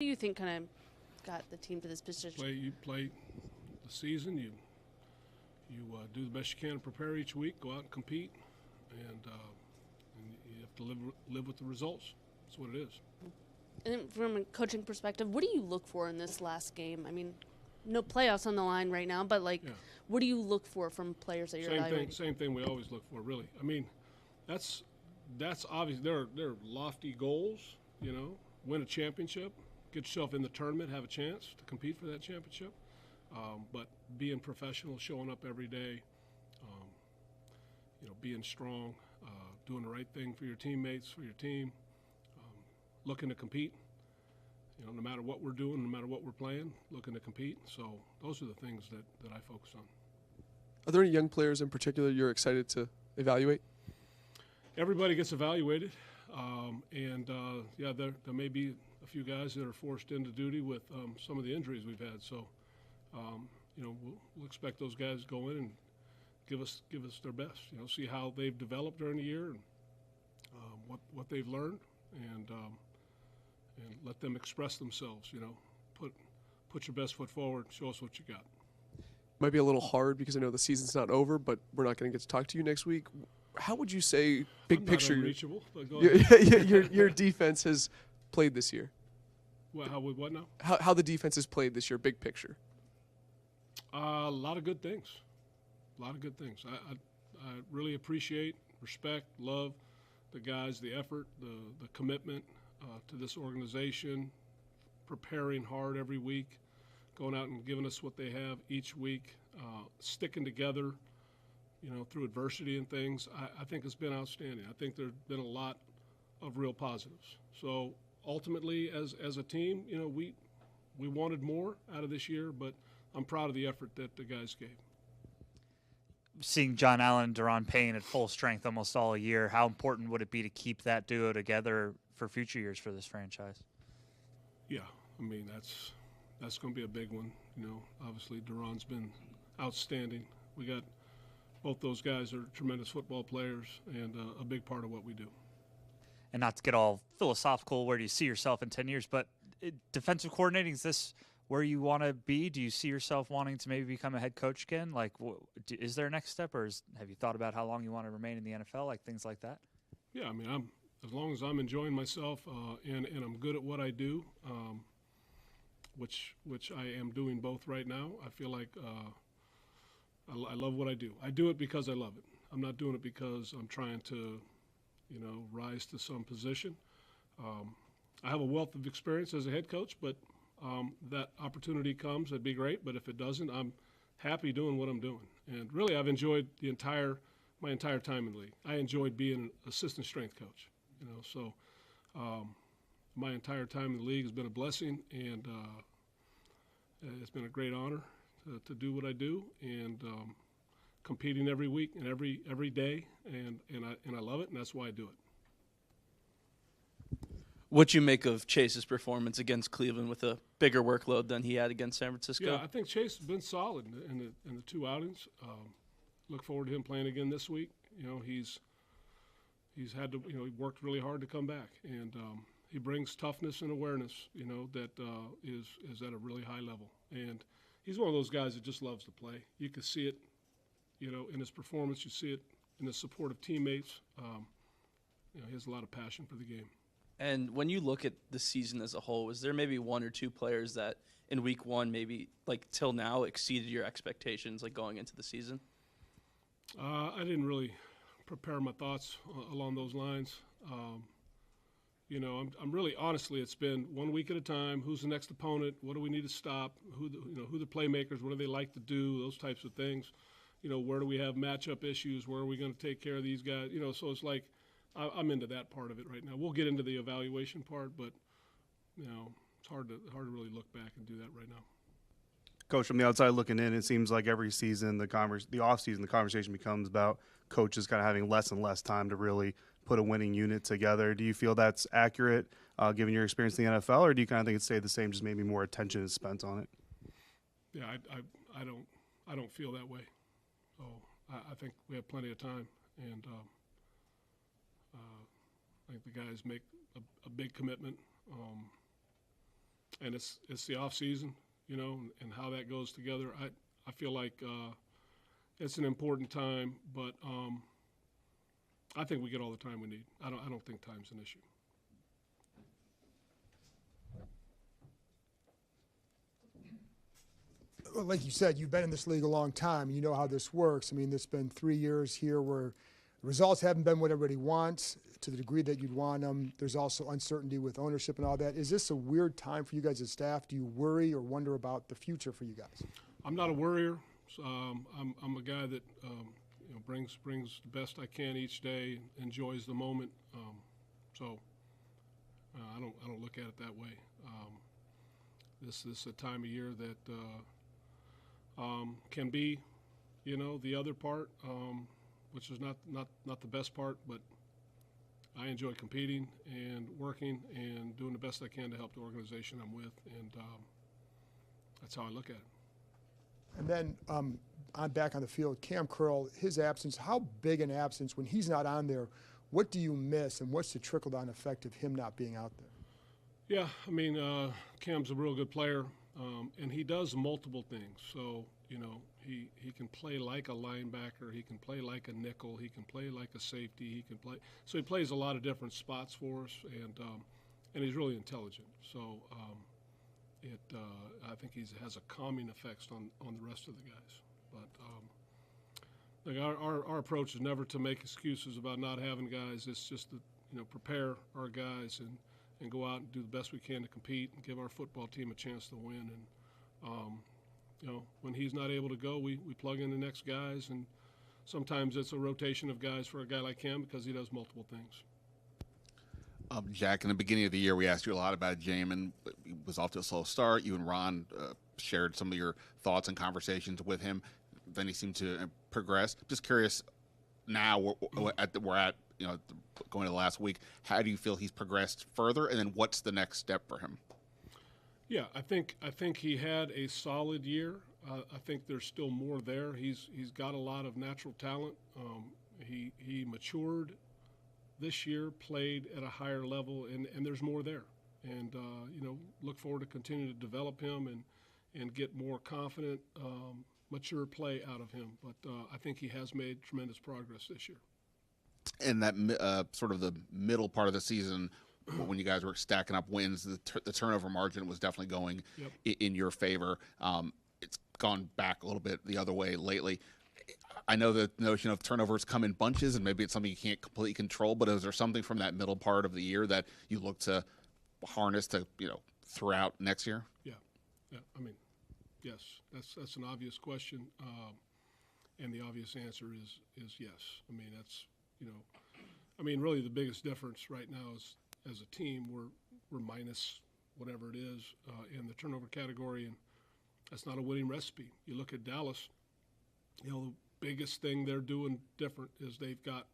do you think kind of got the team to this position? You play the season. You do the best you can to prepare each week. Go out and compete, and you have to live with the results. That's what it is. And from a coaching perspective, what do you look for in this last game? I mean, no playoffs on the line right now, but what do you look for from players that you're evaluating? Same thing we always look for, really. I mean, that's obvious. There are lofty goals. Win a championship, get yourself in the tournament, have a chance to compete for that championship. But being professional, showing up every day, being strong, doing the right thing for your teammates, for your team, looking to compete. No matter what we're doing, no matter what we're playing, looking to compete. So those are the things that I focus on. Are there any young players in particular you're excited to evaluate? Everybody gets evaluated, there may be a few guys that are forced into duty with some of the injuries we've had. So, we'll expect those guys to go in and give us their best. See how they've developed during the year and what they've learned, and let them express themselves. Put your best foot forward. Show us what you got. Might be a little hard because I know the season's not over, but we're not going to get to talk to you next week. How would you say, big I'm picture, not unreachable, but go ahead. your defense has played this year? What now? How the defense has played this year, big picture? A lot of good things. I really appreciate, respect, love the guys, the effort, the commitment to this organization, preparing hard every week, going out and giving us what they have each week, sticking together, through adversity and things. I think it's been outstanding. I think there's been a lot of real positives. So ultimately, as a team, we wanted more out of this year, but I'm proud of the effort that the guys gave. Seeing John Allen and Duron Payne at full strength almost all year, how important would it be to keep that duo together for future years for this franchise? Yeah, I mean, that's going to be a big one. Obviously Duron's been outstanding. We got both those guys are tremendous football players and a big part of what we do. And not to get all philosophical, where do you see yourself in 10 years, but defensive coordinating, is this where you want to be? Do you see yourself wanting to maybe become a head coach again? Like, is there a next step, or have you thought about how long you want to remain in the NFL, like things like that? Yeah, I mean, as long as I'm enjoying myself and I'm good at what I do, which I am doing both right now, I feel like I love what I do. I do it because I love it. I'm not doing it because I'm trying to, rise to some position. I have a wealth of experience as a head coach, but that opportunity comes, that'd be great. But if it doesn't, I'm happy doing what I'm doing. And really, I've enjoyed my entire time in the league. I enjoyed being an assistant strength coach. So my entire time in the league has been a blessing, and it's been a great honor to do what I do, and competing every week and every day, and I love it, and that's why I do it. What you make of Chase's performance against Cleveland with a bigger workload than he had against San Francisco? Yeah, I think Chase has been solid in the two outings. Look forward to him playing again this week. He's had to, he worked really hard to come back, and he brings toughness and awareness, that is at a really high level. And he's one of those guys that just loves to play. You can see it, in his performance. You see it in the support of teammates. He has a lot of passion for the game. And when you look at the season as a whole, is there maybe one or two players that in week one, maybe like till now, exceeded your expectations, like going into the season? I didn't really prepare my thoughts along those lines. I'm really, honestly, it's been 1 week at a time. Who's the next opponent? What do we need to stop? Who the playmakers? What do they like to do? Those types of things. Where do we have matchup issues? Where are we going to take care of these guys? So it's like I'm into that part of it right now. We'll get into the evaluation part, but it's hard to really look back and do that right now. Coach, from the outside looking in, it seems like every season, the offseason, the conversation becomes about coaches kind of having less and less time to really put a winning unit together. Do you feel that's accurate, given your experience in the NFL, or do you kind of think it stayed the same, just maybe more attention is spent on it? Yeah, I don't feel that way. So I think we have plenty of time, and I think the guys make a big commitment. and it's the off season, and how that goes together. I feel like it's an important time, but I think we get all the time we need. I don't think time's an issue. Well, like you said, you've been in this league a long time. You know how this works. I mean, there's been 3 years here where the results haven't been what everybody wants to the degree that you'd want them. There's also uncertainty with ownership and all that. Is this a weird time for you guys as staff? Do you worry or wonder about the future for you guys? I'm not a worrier. So, I'm a guy that brings the best I can each day, enjoys the moment. So I don't look at it that way. This is a time of year that can be, the other part, which is not the best part, but I enjoy competing and working and doing the best I can to help the organization I'm with, and that's how I look at it. And then I'm back on the field. Cam Curl, his absence, how big an absence when he's not on there? What do you miss, and what's the trickle-down effect of him not being out there? Yeah, I mean, Cam's a real good player, and he does multiple things. So, he can play like a linebacker, he can play like a nickel, he can play like a safety, he can play. So he plays a lot of different spots for us, and he's really intelligent. So I think he has a calming effect on the rest of the guys. But our approach is never to make excuses about not having guys. It's just to prepare our guys and go out and do the best we can to compete and give our football team a chance to win. And when he's not able to go, we plug in the next guys, and sometimes it's a rotation of guys for a guy like him because he does multiple things. Jack, in the beginning of the year, we asked you a lot about Jamin. He was off to a slow start. You and Ron shared some of your thoughts and conversations with him. Then he seemed to progress. Just curious, now we're at going to the last week, how do you feel he's progressed further, and then what's the next step for him? Yeah, I think he had a solid year. I think there's still more there. He's got a lot of natural talent. He matured this year, played at a higher level, and there's more there. And look forward to continuing to develop him and get more confident, mature play out of him. But I think he has made tremendous progress this year. And that sort of the middle part of the season, when you guys were stacking up wins, the turnover margin was definitely going in your favor. It's gone back a little bit the other way lately. I know the notion of turnovers come in bunches, and maybe it's something you can't completely control, but is there something from that middle part of the year that you look to harness to, throughout next year? Yeah. I mean, yes, that's an obvious question, and the obvious answer is yes. I mean, that's really the biggest difference right now is as a team we're minus whatever it is in the turnover category, and that's not a winning recipe. You look at Dallas, the biggest thing they're doing different is they've got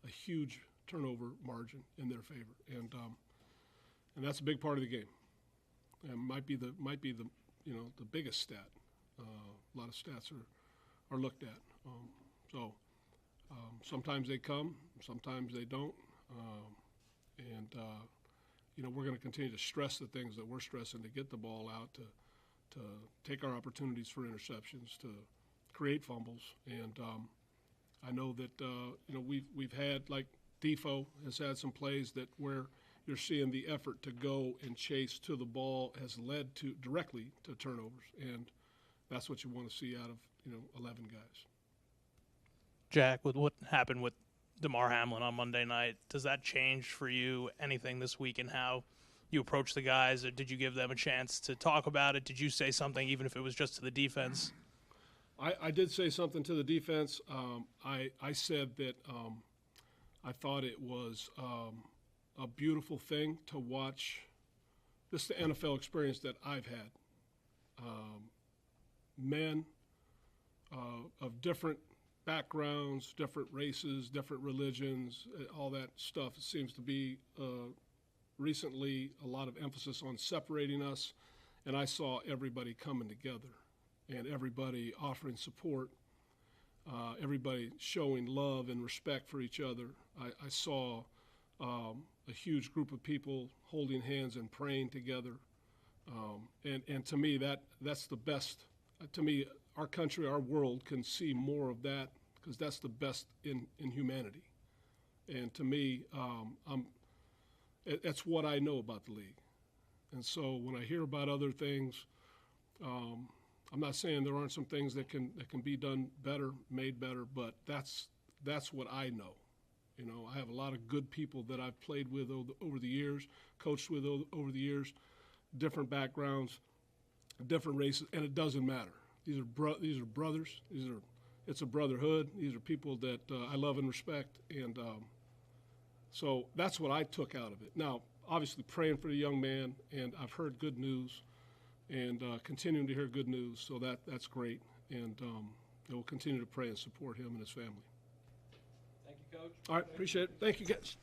a huge turnover margin in their favor, and that's a big part of the game. And might be the biggest stat. A lot of stats are looked at. Sometimes they come, sometimes they don't, we're going to continue to stress the things that we're stressing to get the ball out, to take our opportunities for interceptions, to create fumbles, and I know that we've had, like Defoe has had some plays that where you're seeing the effort to go and chase to the ball has led to directly to turnovers, and that's what you want to see out of 11 guys. Jack, with what happened with Demar Hamlin on Monday night, does that change for you anything this week in how you approach the guys, or did you give them a chance to talk about it? Did you say something, even if it was just to the defense? I did say something to the defense. I said that I thought it was a beautiful thing to watch. This is the NFL experience that I've had. Men of different backgrounds, different races, different religions, all that stuff. It seems to be recently a lot of emphasis on separating us, and I saw everybody coming together and everybody offering support, everybody showing love and respect for each other. I saw a huge group of people holding hands and praying together. And to me, that's the best. To me, our country, our world can see more of that because that's the best in humanity. And to me, that's what I know about the league. And so when I hear about other things, I'm not saying there aren't some things that can be done better, made better, but that's what I know. You know, I have a lot of good people that I've played with over the years, coached with over the years, different backgrounds, different races, and it doesn't matter. These are brothers. It's a brotherhood. These are people that I love and respect, and so that's what I took out of it. Now, obviously, praying for the young man, and I've heard good news, and continuing to hear good news, so that's great, and we'll continue to pray and support him and his family. Thank you, Coach. All right, appreciate it. Thank you, guys.